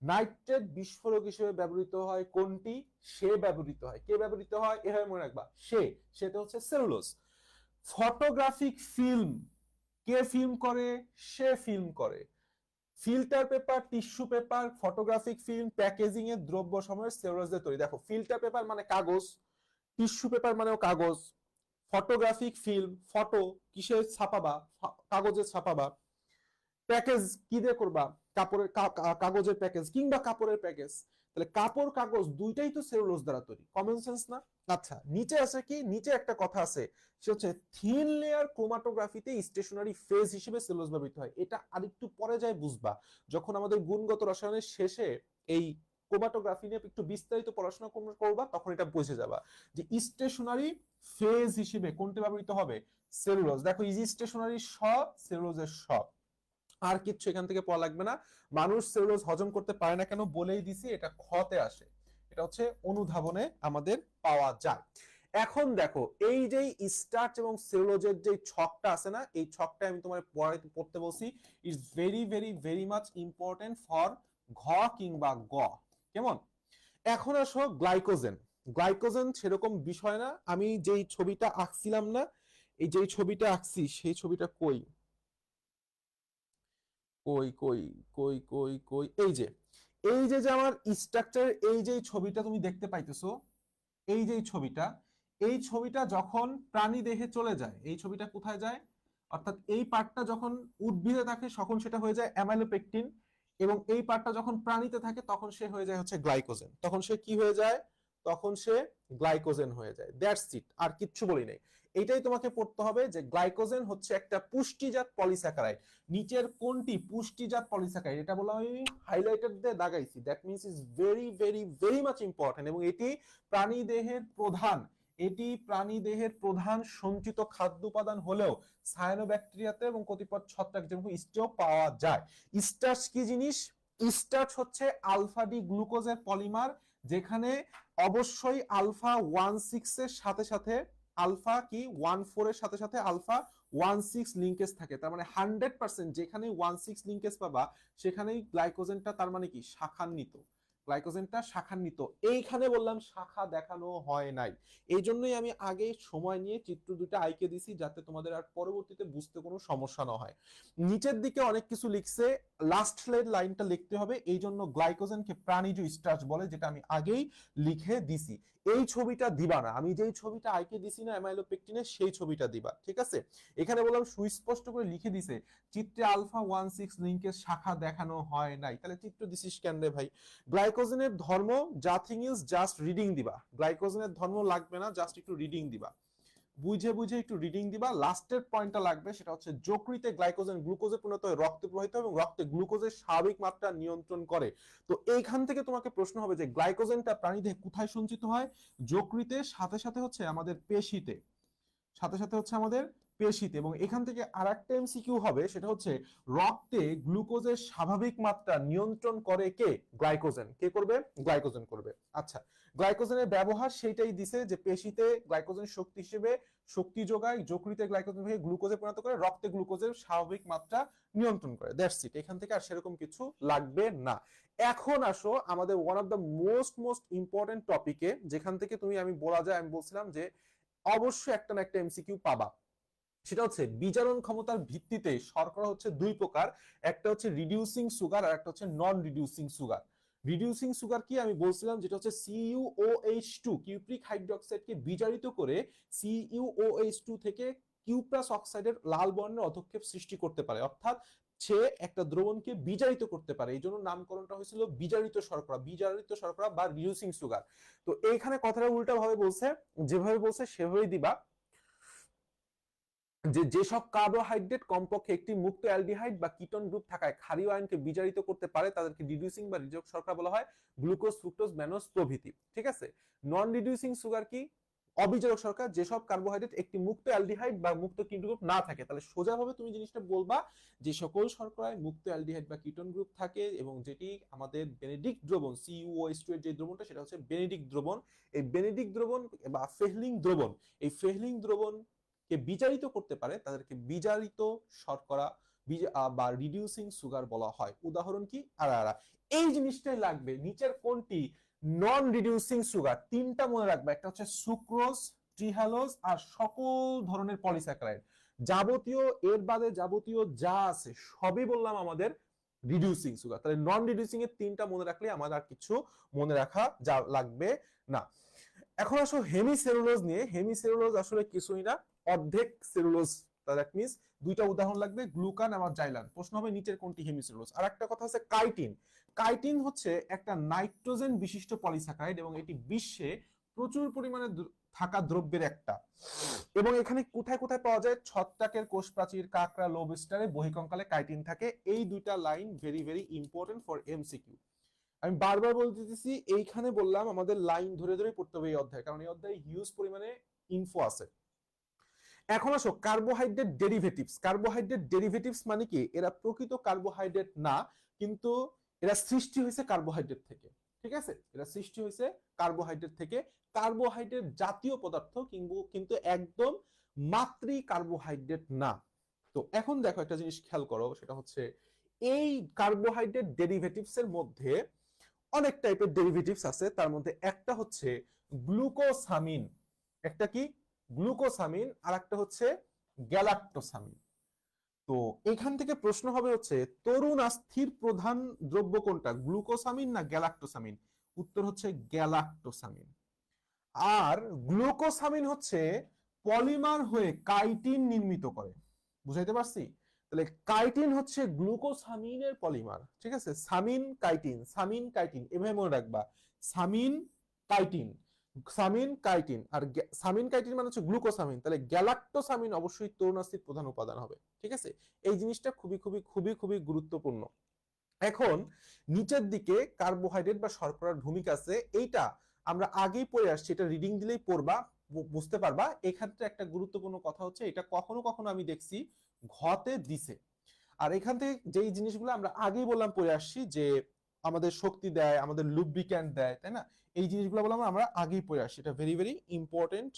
নাইট্রেট বিস্ফোরক হিসেবে ব্যবহৃত হয় কোনটি, সে ব্যবহৃত হয়, কে ব্যবহৃত হয় এভাবে মনে রাখবা, সেটা হচ্ছে সেলুলোজ। ফটোগ্রাফিক ফিল্ম, কে ফিল্ম করে, সে ফিল্ম করে। Filter paper, tissue paper, photographic film, packaging এর দ্রব্য সময়ের সেলুলোজ দিয়ে তৈরি। দেখো ফিল্টার পেপার মানে কাগজ, টিস্যু পেপার মানেও কাগজ, ফটোগ্রাফিক ফিল্ম ফটো কিসে ছাপাবা, কাগজে ছাপাবা, প্যাকেজ কি দিয়ে করবা, কাপড়ের কাগজের প্যাকেজ কিংবা কাপড়ের প্যাকেজ, তাহলে কাপড় কাগজ দুইটাই তো সেলুলোজ দ্বারা তৈরি, কমন সেন্স না। আচ্ছা নিচে আছে কি, নিচে একটা কথা আছে, সে হচ্ছে থিন লেয়ার ক্রোমাটোগ্রাফিতে স্টেশনারি ফেজ হিসেবে সেলুলোজ ব্যবহৃত হয়। এটা আরেকটু পরে যায় বুঝবা, যখন আমাদের গুণগত রসায়নের শেষে এই ক্রোমাটোগ্রাফি নিয়ে একটু বিস্তারিত পড়াশোনা করবা, তখন এটা বুঝে যাবা যে স্টেশনারি ফেজ হিসেবে কোনটি ব্যবহৃত হবে, সেলুলোজ। দেখো ইজি স্টেশনারি সব, সেলুলোজের সব, আর কিচ্ছু এখান থেকে পড়া লাগবে না। মানুষ সেলুলোজ হজম করতে পারে না কেন বলেই দিছি, এটা খতে আসে, এটা হচ্ছে অনুধাবনে আমাদের পাওয়া যায়। এখন দেখো এই যে স্টার্চ এবং সেলুলোজের যে ছকটা আছে না, এই ছকটা আমি তোমার পড়তে বলছি, is very very very much important for ঘ কিংবা গ। কেমন? এখন আসো গ্লাইকোজেন। গ্লাইকোজেন সেরকম বিষয় না, আমি যেই ছবিটা আঁকছিলাম না, এই যেই ছবিটা আঁকছি সেই ছবিটা কই কই কই কই কই কই এই যে আমার স্ট্রাকচার, এই যে ছবিটা তুমি দেখতে পাইতেছো, এই যে ছবিটা, এই ছবিটা যখন প্রাণী দেহে চলে যায়, এই ছবিটা কোথায় যায়, অর্থাৎ এই পার্টটা যখন উদ্ভিদে থাকে তখন সেটা হয়ে যায় অ্যামাইলোপেকটিন, এবং এই পার্টটা যখন প্রাণীতে থাকে তখন সে হয়ে যায় হচ্ছে গ্লাইকোজেন। তখন সে কি হয়ে যায়, তখন সে গ্লাইকোজেন হয়ে যায়। দ্যাটস ইট, আর কিচ্ছু বলি নাই। এটাই তোমাকে পড়তে হবে যে গ্লাইকোজেন হচ্ছে একটা পুষ্টিজাত পলিস্যাকারাইড। নিচের কোনটি পুষ্টিজাত পলিস্যাকারাইড, এটা বলা আমি হাইলাইটেড দিয়ে দাগাইছি, that means is very very very much important, এবং এটি প্রাণী দেহের প্রধান, এটি প্রাণী দেহের প্রধান সঞ্চিত খাদ্য উপাদান হলেও সায়ানোব্যাকটেরিয়াতে এবং কতিপয় ছত্রাক যেমন ইস্টেও পাওয়া যায়। স্টার্চ কি জিনিস? স্টার্চ হচ্ছে আলফা ডি গ্লুকোজের পলিমার, যেখানে অবশ্যই আলফা 16 এর সাথে সাথে আলফা কি 14 এর সাথে সাথে আলফা 16 লিঙ্কেজ থাকে। তার মানে 100% যেখানে 16 লিঙ্কেজ পাবা সেখানেই গ্লাইকোজেনটা তার মানে কি শাখান্বিত, গ্লাইকোজেনটা শাখান্বিত। এইখানে বললাম শাখা দেখানো হয় নাই, এই জন্যই আমি আগে সময় নিয়ে চিত্র দুটো আইকে দিছি যাতে তোমাদের আর পরবর্তীতে বুঝতে কোনো সমস্যা না হয়। নিচের দিকে অনেক কিছু লিখছে, লাস্ট লাইনটা লিখতে হবে, এই জন্য গ্লাইকোজেনকে প্রাণীজ স্টার্চ বলে, যেটা আমি আগেই লিখে দিছি। এই ছবিটা দিবা না, আমি যেই ছবিটা আইকে দিছি না অ্যামাইলোপেকটিনের, সেই ছবিটা দিবা, ঠিক আছে? এখানে বললাম সুস্পষ্ট করে লিখে দিছে চিত্রে আলফা 16 লিঙ্কের শাখা দেখানো হয় নাই, তাহলে চিত্র দিছিস কেন রে ভাই? গ্লাইকোজেনের ধর্ম জাথিং ইজ জাস্ট রিডিং দিবা, গ্লাইকোজেনের ধর্ম লাগবে না, জাস্ট একটু রিডিং দিবা, বুঝে বুঝে একটু রিডিং দিবা। লাস্টের পয়েন্টটা লাগবে, সেটা হচ্ছে যকৃতে গ্লাইকোজেন গ্লুকোজে পরিণত হয়ে রক্তে প্রবাহিত এবং রক্তে গ্লুকোজের স্বাভাবিক মাত্রা নিয়ন্ত্রণ করে। তো এইখান থেকে তোমাকে প্রশ্ন হবে যে গ্লাইকোজেনটা প্রাণীদেহে কোথায় সঞ্চিত হয়? যকৃতে, সাথে সাথে হচ্ছে আমাদের পেশিতে, সাথে সাথে হচ্ছে আমাদের পেশিতে। এবং এখান থেকে আরেকটা এমসিকিউ হবে, সেটা হচ্ছে রক্তে গ্লুকোজের স্বাভাবিক মাত্রা নিয়ন্ত্রণ করে কে? গ্লাইকোজেন। কে করবে? গ্লাইকোজেন করবে। আচ্ছা, গ্লাইকোজেনের ব্যবহার সেইটাই দিছে যে পেশিতে গ্লাইকোজেন শক্তি হিসেবে শক্তি যোগায়, যকৃতে গ্লাইকোজেন থেকে গ্লুকোজে পরিণত করে, রক্তে গ্লুকোজের স্বাভাবিক মাত্রা নিয়ন্ত্রণ করে। দ্যাটস ইট, এখান থেকে আর সেরকম কিছু লাগবে না। এখন আসো আমাদের one of the most important টপিকে, যেখান থেকে তুমি আমি বলা যায়, আমি বলছিলাম যে অবশ্যই একটা না একটা এমসিকিউ পাবা। সেটা হচ্ছে বিজারণ ক্ষমতার ভিত্তিতে শর্করা হচ্ছে দুই প্রকার, একটা হচ্ছে রিডিউসিং সুগার আর একটা হচ্ছে নন রিডিউসিং সুগার। রিডিউসিং সুগার কি আমি বলছিলাম, যেটা হচ্ছে CuOH2 কিউপ্রিক হাইড্রোক্সাইডকে বিজারিত করে CuOH2 থেকে কিউপ্রাস অক্সাইডের লাল বর্ণের অধক্ষেপ সৃষ্টি করতে পারে, অর্থাৎ সে একটা দ্রবণকে বিজারিত করতে পারে, এই জন্য নামকরণটা হয়েছিল বিজারিত শর্করা, বিজারিত শর্করা বা রিডিউসিং সুগার। তো এইখানে কথাটা উল্টা ভাবে বলছে, যেভাবে বলছে সেভাবেই দিবা, যে যেসব কার্বোহাইড্রেট কমপক্ষে একটি মুক্ত অ্যালডিহাইড বা কিটোন গ্রুপ থাকায় ক্ষারীয় আয়নকে বিজারিত করতে পারে তাদেরকে রিডিউসিং বা রিডক্স শর্করা বলা হয়, গ্লুকোজ, ফ্রুক্টোজ, ম্যানোজ প্রভৃতি। ঠিক আছে? নন রিডিউসিং সুগার কি? অবিজারক শর্করা, যেসব কার্বোহাইড্রেট একটি মুক্ত অ্যালডিহাইড বা মুক্ত কিটোন গ্রুপ না থাকে। তাহলে সোজাভাবে তুমি জিনিসটা বলবা যে সকল শর্করায় মুক্ত অ্যালডিহাইড বা কিটোন গ্রুপ থাকে, এবং যেটি আমাদের বেনেডিক্ট দ্রবণ CuOH2 এর যে দ্রবণটা সেটা হচ্ছে বেনেডিক্ট দ্রবণ। এই বেনেডিক্ট দ্রবণ বা ফেহলিং দ্রবণ, এই ফেহলিং দ্রবণ কে বিজারিত করতে পারে তাদেরকে বিজারিত শর্করা বা রিডিউসিং সুগার বলা হয়। উদাহরণ কি? আরা। এই জিনিসটাই লাগবে। নিচের কোনটি নন রিডিউসিং সুগার? তিনটা মনে রাখবে, একটা হচ্ছে সুক্রোজ, ট্রিহালোজ আর সকল ধরনের পলিস্যাকারাইড। যাবতীয় এর বাদে যাবতীয় যা আছে সবই বললাম আমাদের রিডিউসিং সুগার। তাহলে নন রিডিউসিং এর তিনটা মনে রাখলে আমাদের আর কিছু মনে রাখা যা লাগবে না। এখন আসো হেমিসেলুলোজ নিয়ে। হেমিসেলুলোজ আসলে কিছুই না, অর্ধেক সেলুলোজ। দ্যাট মিন্স দুইটা উদাহরণ লাগবে, গ্লুকান আর জাইলান। প্রশ্ন হবে নিচের কোনটি হেমিসেলুলোজ। আর একটা কথা হচ্ছে কাইটিন। কাইটিন হচ্ছে একটা নাইট্রোজেন বিশিষ্ট পলিস্যাকারাইড এবং এটি বিশ্বে প্রচুর পরিমাণে থাকা দ্রব্যের একটা। এবং এখানে কোথায় কোথায় পাওয়া যায়? ছত্রাকের কোষ প্রাচীর, কাঁকড়া, লোবস্টারে, বহিকঙ্কালে কাইটিন থাকে। এই দুইটা line very very important for MCQ. আমি বারবার বলতে দিতেছি, এইখানে বললাম আমাদের লাইন ধরে ধরে পড়তে হবে এই অধ্যায়, কারণ এই অধ্যায়ে হিউজ পরিমাণে ইনফো আছে। এখন আসো কার্বোহাইড্রেট ডেরিভেটিভস। কার্বোহাইড্রেট ডেরিভেটিভস মানে কি? এরা প্রকৃত কার্বোহাইড্রেট না, কিন্তু এরা সৃষ্টি হয়েছে কার্বোহাইড্রেট থেকে। ঠিক আছে, এরা সৃষ্টি হয়েছে কার্বোহাইড্রেট থেকে। কার্বোহাইড্রেট জাতীয় পদার্থ, কিন্তু একদম মাতৃ কার্বোহাইড্রেট না। তো এখন দেখো একটা জিনিস খেয়াল করো, সেটা হচ্ছে এই কার্বোহাইড্রেট ডেরিভেটিভস এর মধ্যে অনেক টাইপের ডেরিভেটিভস আছে। তার মধ্যে একটা হচ্ছে গ্লুকোসামিন, একটা কি গ্লুকোসামিন, আর একটা হচ্ছে গ্যালাক্টোসামিন। তো এখান থেকে প্রশ্ন হবে হচ্ছে তরুণ আস্থির প্রধান দ্রব্য কোনটা, গ্লুকোসামিন না গ্যালাক্টোসামিন? উত্তর হচ্ছে গ্যালাক্টোসামিন। আর গ্লুকোসামিন হচ্ছে পলিমার হয়ে কাইটিন নির্মিত করে। বুঝাইতে পারছি? তাহলে কাইটিন হচ্ছে গ্লুকোসামিনের পলিমার। ঠিক আছে, সামিন কাইটিন, সামিন কাইটিন এভাবে মনে রাখবা। সামিন কাইটিন, সামিন কাইটিন, আর সামিন কাইটিন মানে হচ্ছে গ্লুকোসামিন। তাহলে গ্যালাক্টোসামিন অবশ্যই তরুণাস্থির প্রধান উপাদান হবে। ঠিক আছে, এই জিনিসটা খুবই খুবই খুবই খুবই গুরুত্বপূর্ণ। এখন নিচের দিকে কার্বোহাইড্রেট বা শর্করার ভূমিকা আছে, এইটা আমরা আগেই পড়ে আসছি, এটা রিডিং দিলেই পড়বা, বুঝতে পারবা। এখানে একটা গুরুত্বপূর্ণ কথা হচ্ছে, এটা কখনো কখনো আমি দেখছি ঘতে দিছে। আর এখান থেকে যেই জিনিসগুলো আমরা আগেই বললাম পড়ে আসছি, যে আমাদের শক্তি দেয়, আমাদের লুব্রিক্যান্ট দেয়, তাই না? এই জিনিসগুলো বললাম আমরা আগেই পড়ে আসছি, এটা ভেরি ভেরি ইম্পর্টেন্ট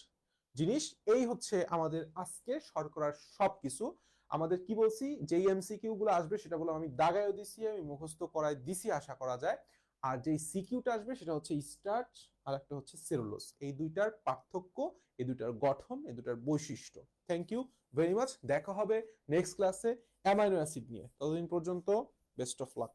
জিনিস। এই হচ্ছে আমাদের আজকে শর্করার সবকিছু। আমাদের কি বলছি, যে এমসিকিউ গুলো আসবে সেটা বললাম আমি দাগায়ও দিছি, আমি মুখস্থ করায় দিছি আশা করা যায়। আর যেই সিকিউটা আসবে সেটা হচ্ছে স্টার্চ আর একটা হচ্ছে সেলুলোজ। এই দুইটার পার্থক্য, এই দুইটার গঠন, এই দুইটার বৈশিষ্ট্য। Thank you very much. দেখা হবে নেক্সট ক্লাসে অ্যামাইনো অ্যাসিড নিয়ে। ততদিন পর্যন্ত বেস্ট অফ লাক।